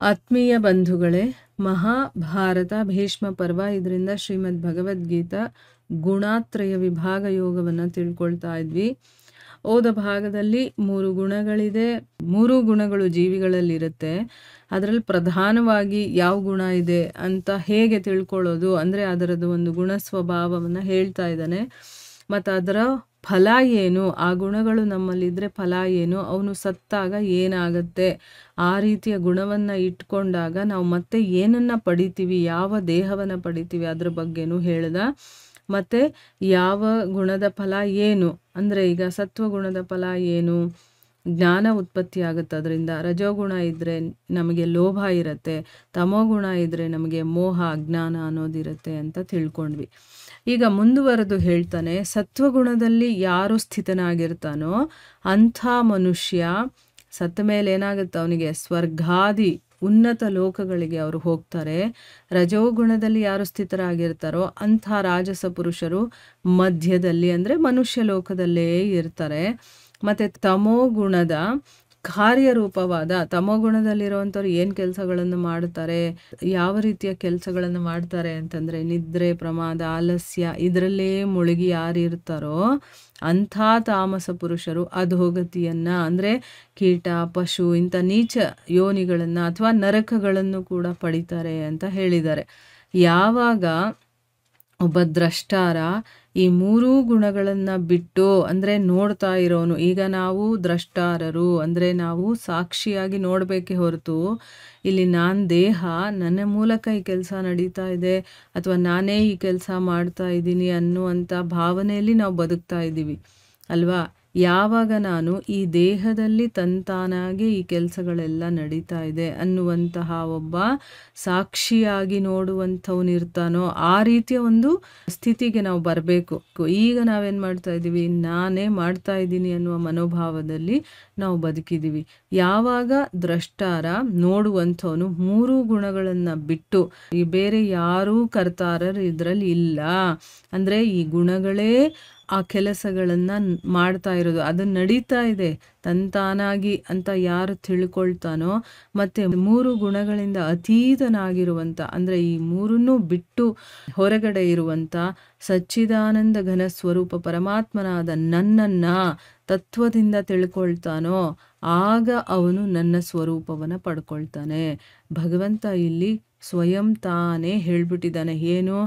ಆತ್ಮೀಯ ಬಂಧುಗಳೇ, ಮಹಾಭಾರತ ಭೀಷ್ಮ ಪರ್ವ ಇದರಿಂದ ಶ್ರೀಮದ್ ಭಗವದ್ಗೀತಾ ಗುಣಾತ್ರಯ ವಿಭಾಗ ಯೋಗವನ್ನು ತಿಳ್ಕೊಳ್ತಾ ಇದ್ವಿ. ಹೋದ ಭಾಗದಲ್ಲಿ 3 ಗುಣಗಳಿದೆ. 3 ಗುಣಗಳು ಜೀವಿಗಳಲ್ಲಿರುತ್ತೆ. ಅದರಲ್ಲಿ ಪ್ರಧಾನವಾಗಿ ಯಾವ ಗುಣ ಇದೆ ಅಂತ ಹೇಗೆ ತಿಳ್ಕೊಳ್ಳೋದು ಅಂದರೆ ಅದರದ್ದು ಒಂದು ಗುಣ ಸ್ವಭಾವವನ್ನು ಹೇಳ್ತಾ ಇದ್ದಾನೆ. ಮತ್ತು ಅದರ ಫಲ ಏನು, ಆ ಗುಣಗಳು ನಮ್ಮಲ್ಲಿದ್ದರೆ ಫಲ ಏನು, ಅವನು ಸತ್ತಾಗ ಏನಾಗತ್ತೆ, ಆ ರೀತಿಯ ಗುಣವನ್ನು ಇಟ್ಕೊಂಡಾಗ ನಾವು ಮತ್ತೆ ಏನನ್ನು ಪಡಿತೀವಿ, ಯಾವ ದೇಹವನ್ನು ಪಡಿತೀವಿ ಅದ್ರ ಬಗ್ಗೆನೂ ಹೇಳ್ದ. ಮತ್ತು ಯಾವ ಗುಣದ ಫಲ ಏನು ಅಂದರೆ ಈಗ ಸತ್ವಗುಣದ ಫಲ ಏನು, ಜ್ಞಾನ ಉತ್ಪತ್ತಿ ಆಗುತ್ತೆ. ಅದರಿಂದ ರಜೋಗುಣ ಇದ್ದರೆ ನಮಗೆ ಲೋಭ ಇರುತ್ತೆ, ತಮೋಗುಣ ಇದ್ದರೆ ನಮಗೆ ಮೋಹ ಅಜ್ಞಾನ ಅನ್ನೋದಿರುತ್ತೆ ಅಂತ ತಿಳ್ಕೊಂಡ್ವಿ. ಈಗ ಮುಂದುವರೆದು ಹೇಳ್ತಾನೆ, ಸತ್ವಗುಣದಲ್ಲಿ ಯಾರು ಸ್ಥಿತನಾಗಿರ್ತಾನೋ ಅಂಥ ಮನುಷ್ಯ ಸತ್ತ ಮೇಲೆ ಏನಾಗುತ್ತೆ, ಅವನಿಗೆ ಸ್ವರ್ಗಾದಿ ಉನ್ನತ ಲೋಕಗಳಿಗೆ ಅವರು ಹೋಗ್ತಾರೆ. ರಜೋಗುಣದಲ್ಲಿ ಯಾರು ಸ್ಥಿತರಾಗಿರ್ತಾರೋ ಅಂಥ ರಾಜಸ ಪುರುಷರು ಮಧ್ಯದಲ್ಲಿ ಅಂದರೆ ಮನುಷ್ಯ ಲೋಕದಲ್ಲೇ ಇರ್ತಾರೆ. ಮತ್ತು ತಮೋಗುಣದ ಕಾರ್ಯರೂಪವಾದ ತಮೋಗುಣದಲ್ಲಿರುವಂಥವ್ರು ಏನು ಕೆಲಸಗಳನ್ನು ಮಾಡ್ತಾರೆ, ಯಾವ ರೀತಿಯ ಕೆಲಸಗಳನ್ನು ಮಾಡ್ತಾರೆ ಅಂತಂದರೆ ನಿದ್ರೆ, ಪ್ರಮಾದ, ಆಲಸ್ಯ ಇದರಲ್ಲೇ ಮುಳುಗಿ ಯಾರು ಇರ್ತಾರೋ ಅಂಥ ತಾಮಸ ಪುರುಷರು ಅಧೋಗತಿಯನ್ನು ಅಂದರೆ ಕೀಟ, ಪಶು ಇಂಥ ನೀಚ ಯೋನಿಗಳನ್ನು ಅಥವಾ ನರಕಗಳನ್ನು ಕೂಡ ಪಡಿತಾರೆ ಅಂತ ಹೇಳಿದ್ದಾರೆ. ಯಾವಾಗ ಒಬ್ಬ ದ್ರಷ್ಟಾರ ಈ 3 ಗುಣಗಳನ್ನು ಬಿಟ್ಟು ಅಂದರೆ ನೋಡ್ತಾ ಇರೋನು, ಈಗ ನಾವು ದ್ರಷ್ಟಾರರು ಅಂದರೆ ನಾವು ಸಾಕ್ಷಿಯಾಗಿ ನೋಡಬೇಕೇ ಹೊರತು ಇಲ್ಲಿ ನಾನು ದೇಹ, ನನ್ನ ಮೂಲಕ ಈ ಕೆಲಸ ನಡೀತಾ ಇದೆ ಅಥವಾ ನಾನೇ ಈ ಕೆಲಸ ಮಾಡ್ತಾ ಇದ್ದೀನಿ ಅನ್ನುವಂಥ ಭಾವನೆಯಲ್ಲಿ ನಾವು ಬದುಕ್ತಾ ಇದ್ದೀವಿ ಅಲ್ವಾ. ಯಾವಾಗ ನಾನು ಈ ದೇಹದಲ್ಲಿ ತಂತಾನಾಗಿ ಈ ಕೆಲಸಗಳೆಲ್ಲ ನಡೀತಾ ಇದೆ ಅನ್ನುವಂತಹ ಒಬ್ಬ ಸಾಕ್ಷಿಯಾಗಿ ನೋಡುವಂಥವನಿರ್ತಾನೋ ಆ ರೀತಿಯ ಒಂದು ಸ್ಥಿತಿಗೆ ನಾವು ಬರಬೇಕು. ಈಗ ನಾವೇನು ಮಾಡ್ತಾ ಇದ್ದೀವಿ, ನಾನೇ ಮಾಡ್ತಾ ಇದ್ದೀನಿ ಅನ್ನುವ ಮನೋಭಾವದಲ್ಲಿ ನಾವು ಬದುಕಿದ್ದೀವಿ. ಯಾವಾಗ ದ್ರಷ್ಟಾರ ನೋಡುವಂಥವನು 3 ಗುಣಗಳನ್ನು ಬಿಟ್ಟು ಈ ಬೇರೆ ಯಾರೂ ಕರ್ತಾರರು ಇದರಲ್ಲಿ ಇಲ್ಲ ಅಂದರೆ ಈ ಗುಣಗಳೇ ಆ ಕೆಲಸಗಳನ್ನು ಮಾಡ್ತಾ ಇರೋದು, ಅದು ನಡೀತಾ ಇದೆ ತಂತಾನಾಗಿ ಅಂತ ಯಾರು ತಿಳ್ಕೊಳ್ತಾನೋ ಮತ್ತು 3 ಗುಣಗಳಿಂದ ಅತೀತನಾಗಿರುವಂಥ ಅಂದರೆ ಈ 3 ಬಿಟ್ಟು ಹೊರಗಡೆ ಇರುವಂಥ ಸಚ್ಚಿದಾನಂದ ಘನ ಸ್ವರೂಪ ಪರಮಾತ್ಮನಾದ ನನ್ನನ್ನು ತತ್ವದಿಂದ ತಿಳ್ಕೊಳ್ತಾನೋ ಆಗ ಅವನು ನನ್ನ ಸ್ವರೂಪವನ್ನು ಪಡ್ಕೊಳ್ತಾನೆ. ಭಗವಂತ ಇಲ್ಲಿ ಸ್ವಯಂ ತಾನೇ ಹೇಳ್ಬಿಟ್ಟಿದ್ದಾನೆ. ಏನು,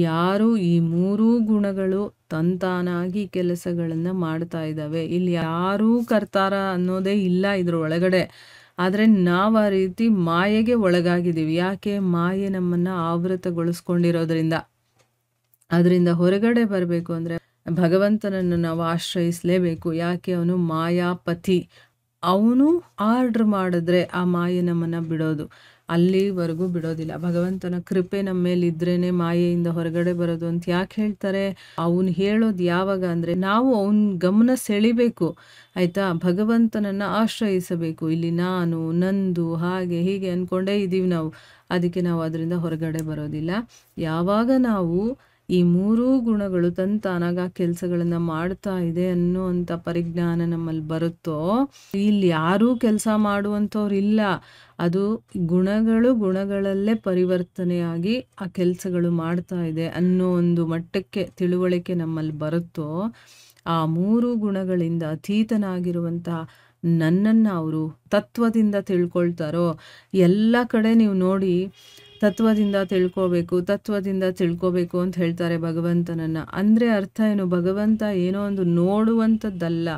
ಯಾರು ಈ 3 ಗುಣಗಳು ತಂತಾನಾಗಿ ಕೆಲಸಗಳನ್ನು ಮಾಡ್ತಾ ಇದ್ದಾವೆ, ಇಲ್ಲಿ ಯಾರೂ ಕರ್ತಾರ ಅನ್ನೋದೇ ಇಲ್ಲ ಇದ್ರ ಒಳಗಡೆ. ಆದರೆ ನಾವು ಆ ರೀತಿ ಮಾಯೆಗೆ ಒಳಗಾಗಿದ್ದೀವಿ. ಯಾಕೆ, ಮಾಯೆ ನಮ್ಮನ್ನು ಆವೃತಗೊಳಿಸ್ಕೊಂಡಿರೋದ್ರಿಂದ. ಅದರಿಂದ ಹೊರಗಡೆ ಬರಬೇಕು ಅಂದರೆ ಭಗವಂತನನ್ನು ನಾವು ಆಶ್ರಯಿಸಲೇಬೇಕು. ಯಾಕೆ, ಅವನು ಮಾಯಾಪತಿ. ಅವನು ಆರ್ಡ್ರ್ ಮಾಡಿದ್ರೆ ಆ ಮಾಯೆ ನಮ್ಮನ್ನು ಬಿಡೋದು, ಅಲ್ಲಿವರೆಗೂ ಬಿಡೋದಿಲ್ಲ. ಭಗವಂತನ ಕೃಪೆ ನಮ್ಮ ಮೇಲೆ ಇದ್ರೇ ಮಾಯೆಯಿಂದ ಹೊರಗಡೆ ಬರೋದು ಅಂತ ಯಾಕೆ ಹೇಳ್ತಾರೆ. ಅವನು ಹೇಳೋದು ಯಾವಾಗ ಅಂದರೆ ನಾವು ಅವನ ಗಮನ ಸೆಳಿಬೇಕು ಆಯಿತಾ, ಭಗವಂತನನ್ನು ಆಶ್ರಯಿಸಬೇಕು. ಇಲ್ಲಿ ನಾನು ನಂದು ಹಾಗೆ ಹೀಗೆ ಅಂದ್ಕೊಂಡೇ ಇದ್ದೀವಿ ನಾವು, ಅದಕ್ಕೆ ನಾವು ಅದರಿಂದ ಹೊರಗಡೆ ಬರೋದಿಲ್ಲ. ಯಾವಾಗ ನಾವು ಈ 3 ಗುಣಗಳು ತಂತಾನಾಗ ಕೆಲಸಗಳನ್ನು ಮಾಡ್ತಾ ಇದೆ ಅನ್ನುವಂಥ ಪರಿಜ್ಞಾನ ನಮ್ಮಲ್ಲಿ ಬರುತ್ತೋ, ಇಲ್ಲಿ ಯಾರೂ ಕೆಲಸ ಮಾಡುವಂಥವ್ರು ಇಲ್ಲ, ಅದು ಗುಣಗಳಲ್ಲೇ ಪರಿವರ್ತನೆಯಾಗಿ ಆ ಕೆಲಸಗಳು ಮಾಡ್ತಾ ಇದೆ ಅನ್ನೋ ಒಂದು ಮಟ್ಟಕ್ಕೆ ತಿಳುವಳಿಕೆ ನಮ್ಮಲ್ಲಿ ಬರುತ್ತೋ, ಆ 3 ಗುಣಗಳಿಂದ ಅತೀತನಾಗಿರುವಂಥ ನನ್ನನ್ನು ಅವರು ತತ್ವದಿಂದ ತಿಳ್ಕೊಳ್ತಾರೋ. ಎಲ್ಲ ಕಡೆ ನೀವು ನೋಡಿ ತತ್ವದಿಂದ ತಿಳ್ಕೋಬೇಕು ಅಂತ ಹೇಳ್ತಾರೆ ಭಗವಂತನನ್ನು. ಅಂದರೆ ಅರ್ಥ ಏನು, ಭಗವಂತ ಏನೋ ಒಂದು ನೋಡುವಂಥದ್ದಲ್ಲ,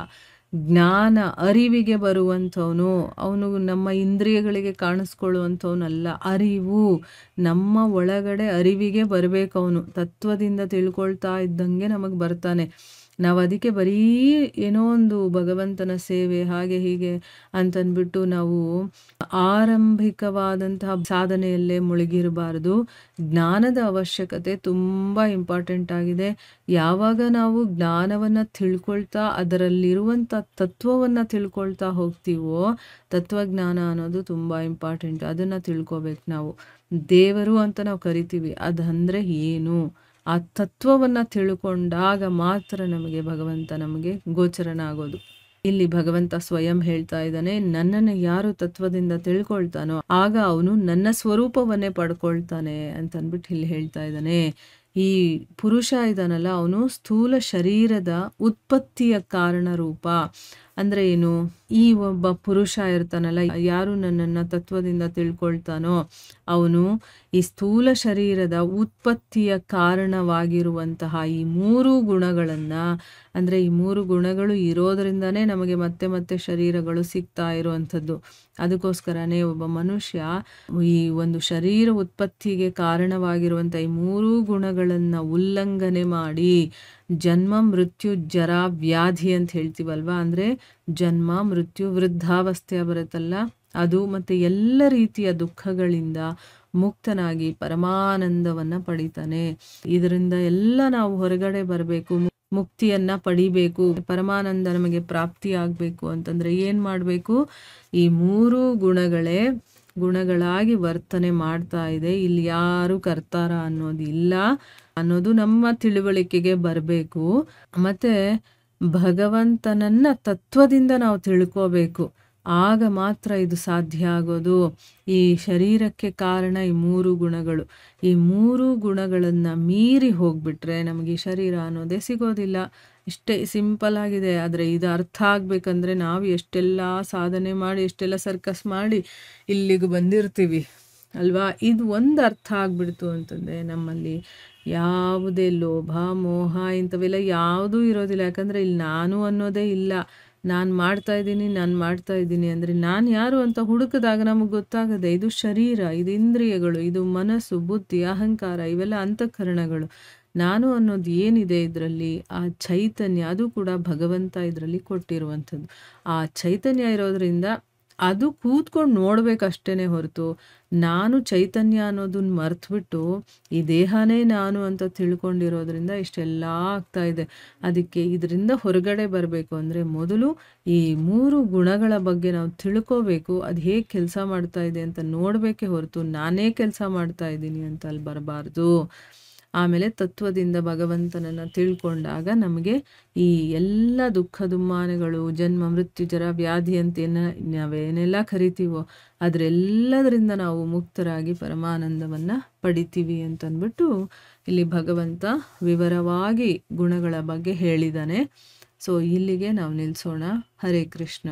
ಜ್ಞಾನ ಅರಿವಿಗೆ ಬರುವಂಥವನು. ಅವನು ನಮ್ಮ ಇಂದ್ರಿಯಗಳಿಗೆ ಕಾಣಿಸ್ಕೊಳ್ಳುವಂಥವನಲ್ಲ, ಅರಿವು ನಮ್ಮ ಒಳಗಡೆ ಅರಿವಿಗೆ ಬರಬೇಕು. ಅವನು ತತ್ವದಿಂದ ತಿಳ್ಕೊಳ್ತಾ ಇದ್ದಂಗೆ ನಮಗೆ ಬರ್ತಾನೆ. ನಾವು ಅದಕ್ಕೆ ಬರೀ ಏನೋ ಒಂದು ಭಗವಂತನ ಸೇವೆ ಹಾಗೆ ಹೀಗೆ ಅಂತಂದ್ಬಿಟ್ಟು ನಾವು ಆರಂಭಿಕವಾದಂತಹ ಸಾಧನೆಯಲ್ಲೇ ಮುಳುಗಿರಬಾರ್ದು. ಜ್ಞಾನದ ಅವಶ್ಯಕತೆ ತುಂಬ ಇಂಪಾರ್ಟೆಂಟ್ ಆಗಿದೆ. ಯಾವಾಗ ನಾವು ಜ್ಞಾನವನ್ನು ತಿಳ್ಕೊಳ್ತಾ ಅದರಲ್ಲಿರುವಂಥ ತತ್ವವನ್ನು ತಿಳ್ಕೊಳ್ತಾ ಹೋಗ್ತೀವೋ, ತತ್ವಜ್ಞಾನ ಅನ್ನೋದು ತುಂಬ ಇಂಪಾರ್ಟೆಂಟ್. ಅದನ್ನು ತಿಳ್ಕೊಬೇಕು ನಾವು. ದೇವರು ಅಂತ ನಾವು ಕರಿತೀವಿ, ಅದಂದರೆ ಏನು, ಆ ತತ್ವವನ್ನು ತಿಳ್ಕೊಂಡಾಗ ಮಾತ್ರ ನಮಗೆ ಭಗವಂತ ನಮಗೆ ಗೋಚರನಾಗೋದು. ಇಲ್ಲಿ ಭಗವಂತ ಸ್ವಯಂ ಹೇಳ್ತಾ ಇದ್ದಾನೆ, ನನ್ನನ್ನು ಯಾರು ತತ್ವದಿಂದ ತಿಳ್ಕೊಳ್ತಾನೋ ಆಗ ಅವನು ನನ್ನ ಸ್ವರೂಪವನ್ನೇ ಪಡ್ಕೊಳ್ತಾನೆ ಅಂತ ಅಂದ್ಬಿಟ್ಟು ಇಲ್ಲಿ ಹೇಳ್ತಾ ಇದ್ದಾನೆ. ಈ ಪುರುಷ ಇದಾನಲ್ಲ, ಅವನು ಸ್ಥೂಲ ಶರೀರದ ಉತ್ಪತ್ತಿಯ ಕಾರಣ ರೂಪ. ಅಂದ್ರೆ ಏನು? ಈ ಒಬ್ಬ ಪುರುಷ ಇರ್ತಾನಲ್ಲ, ಯಾರು ನನ್ನನ್ನು ತತ್ವದಿಂದ ತಿಳ್ಕೊಳ್ತಾನೋ ಅವನು ಈ ಸ್ಥೂಲ ಶರೀರದ ಉತ್ಪತ್ತಿಯ ಕಾರಣವಾಗಿರುವಂತಹ ಈ 3 ಗುಣಗಳನ್ನ, ಅಂದ್ರೆ ಈ 3 ಗುಣಗಳು ಇರೋದ್ರಿಂದಾನೇ ನಮಗೆ ಮತ್ತೆ ಮತ್ತೆ ಶರೀರಗಳು ಸಿಗ್ತಾ ಇರುವಂಥದ್ದು. ಅದಕ್ಕೋಸ್ಕರನೇ ಒಬ್ಬ ಮನುಷ್ಯ ಈ ಒಂದು ಶರೀರ ಉತ್ಪತ್ತಿಗೆ ಕಾರಣವಾಗಿರುವಂಥ ಈ 3 ಗುಣಗಳನ್ನ ಉಲ್ಲಂಘನೆ ಮಾಡಿ ಜನ್ಮ ಮೃತ್ಯು ಜರ ವ್ಯಾಧಿ ಅಂತ ಹೇಳ್ತೀವಲ್ವಾ, ಅಂದ್ರೆ ಜನ್ಮ ಮೃತ್ಯು ವೃದ್ಧಾವಸ್ಥೆ ಬರುತ್ತಲ್ಲ ಅದು, ಮತ್ತೆ ಎಲ್ಲ ರೀತಿಯ ದುಃಖಗಳಿಂದ ಮುಕ್ತನಾಗಿ ಪರಮಾನಂದವನ್ನ ಪಡಿತಾನೆ. ಇದರಿಂದ ಎಲ್ಲ ನಾವು ಹೊರಗಡೆ ಬರಬೇಕು, ಮುಕ್ತಿಯನ್ನ ಪಡಿಬೇಕು, ಪರಮಾನಂದ ನಮಗೆ ಪ್ರಾಪ್ತಿ ಆಗ್ಬೇಕು ಅಂತಂದ್ರೆ ಏನ್ ಮಾಡ್ಬೇಕು? ಈ 3 ಗುಣಗಳಾಗಿ ವರ್ತನೆ ಮಾಡ್ತಾ ಇದೆ. ಇಲ್ಲಿ ಯಾರು ಕರ್ತಾರ ಅನ್ನೋದಿಲ್ಲ ಅನ್ನೋದು ನಮ್ಮ ತಿಳುವಳಿಕೆಗೆ ಬರಬೇಕು. ಮತ್ತೆ ಭಗವಂತನನ್ನ ತತ್ವದಿಂದ ನಾವು ತಿಳ್ಕೋಬೇಕು, ಆಗ ಮಾತ್ರ ಇದು ಸಾಧ್ಯ ಆಗೋದು. ಈ ಶರೀರಕ್ಕೆ ಕಾರಣ ಈ 3 ಗುಣಗಳು. ಈ 3 ಗುಣಗಳನ್ನ ಮೀರಿ ಹೋಗ್ಬಿಟ್ರೆ ನಮಗೆ ಈ ಶರೀರ ಅನ್ನೋದೇ ಸಿಗೋದಿಲ್ಲ. ಇಷ್ಟೇ ಸಿಂಪಲ್ ಆಗಿದೆ. ಆದರೆ ಇದು ಅರ್ಥ ಆಗ್ಬೇಕಂದ್ರೆ ನಾವು ಎಷ್ಟೆಲ್ಲ ಸಾಧನೆ ಮಾಡಿ, ಎಷ್ಟೆಲ್ಲ ಸರ್ಕಸ್ ಮಾಡಿ ಇಲ್ಲಿಗೆ ಬಂದಿರ್ತೀವಿ ಅಲ್ವಾ. ಇದು ಒಂದು ಅರ್ಥ ಆಗ್ಬಿಡ್ತು ಅಂತಂದರೆ ನಮ್ಮಲ್ಲಿ ಯಾವುದೇ ಲೋಭ ಮೋಹ ಇಂಥವೆಲ್ಲ ಯಾವುದೂ ಇರೋದಿಲ್ಲ. ಯಾಕಂದರೆ ಇಲ್ಲಿ ನಾನು ಅನ್ನೋದೇ ಇಲ್ಲ. ನಾನು ಮಾಡ್ತಾ ಇದ್ದೀನಿ ಅಂದರೆ ನಾನು ಯಾರು ಅಂತ ಹುಡುಕಿದಾಗ ನಮಗೆ ಗೊತ್ತಾಗದೆ ಇದು ಶರೀರ, ಇದು ಇಂದ್ರಿಯಗಳು, ಇದು ಮನಸ್ಸು, ಬುದ್ಧಿ, ಅಹಂಕಾರ, ಇವೆಲ್ಲ ಅಂತಃಕರಣಗಳು. ನಾನು ಅನ್ನೋದು ಏನಿದೆ ಇದರಲ್ಲಿ, ಆ ಚೈತನ್ಯ, ಅದು ಕೂಡ ಭಗವಂತ ಇದರಲ್ಲಿ ಕೊಟ್ಟಿರುವಂಥದ್ದು. ಆ ಚೈತನ್ಯ ಇರೋದ್ರಿಂದ ಅದು ಕೂತ್ಕೊಂಡು ನೋಡ್ಬೇಕಷ್ಟೇ ಹೊರತು ನಾನು ಚೈತನ್ಯ ಅನ್ನೋದನ್ನ ಮರೆತುಬಿಟ್ಟು ಈ ದೇಹನೇ ನಾನು ಅಂತ ತಿಳ್ಕೊಂಡಿರೋದ್ರಿಂದ ಇಷ್ಟೆಲ್ಲ ಆಗ್ತಾ ಇದೆ. ಅದಕ್ಕೆ ಇದರಿಂದ ಹೊರಗಡೆ ಬರಬೇಕು ಅಂದರೆ ಮೊದಲು ಈ 3 ಗುಣಗಳ ಬಗ್ಗೆ ನಾವು ತಿಳ್ಕೋಬೇಕು. ಅದು ಹೇಗೆ ಕೆಲಸ ಮಾಡ್ತಾ ಇದೆ ಅಂತ ನೋಡಬೇಕೇ ಹೊರತು ನಾನೇ ಕೆಲಸ ಮಾಡ್ತಾ ಇದ್ದೀನಿ ಅಂತ ಅಲ್ಲಿ ಬರಬಾರ್ದು. ಆಮೇಲೆ ತತ್ವದಿಂದ ಭಗವಂತನನ್ನು ತಿಳ್ಕೊಂಡಾಗ ನಮಗೆ ಈ ಎಲ್ಲ ದುಃಖ ದುಮ್ಮಾನಗಳು, ಜನ್ಮ ಮೃತ್ಯು ಜರ ವ್ಯಾಧಿ ಅಂತ ನಾವೇನೆಲ್ಲ ಕರಿತೀವೋ ಅದರೆಲ್ಲದರಿಂದ ನಾವು ಮುಕ್ತರಾಗಿ ಪರಮಾನಂದವನ್ನು ಪಡಿತೀವಿ ಅಂತಂದ್ಬಿಟ್ಟು ಇಲ್ಲಿ ಭಗವಂತ ವಿವರವಾಗಿ ಗುಣಗಳ ಬಗ್ಗೆ ಹೇಳಿದ್ದಾನೆ. ಸೊ ಇಲ್ಲಿಗೆ ನಾವು ನಿಲ್ಲಿಸೋಣ. ಹರೇ ಕೃಷ್ಣ.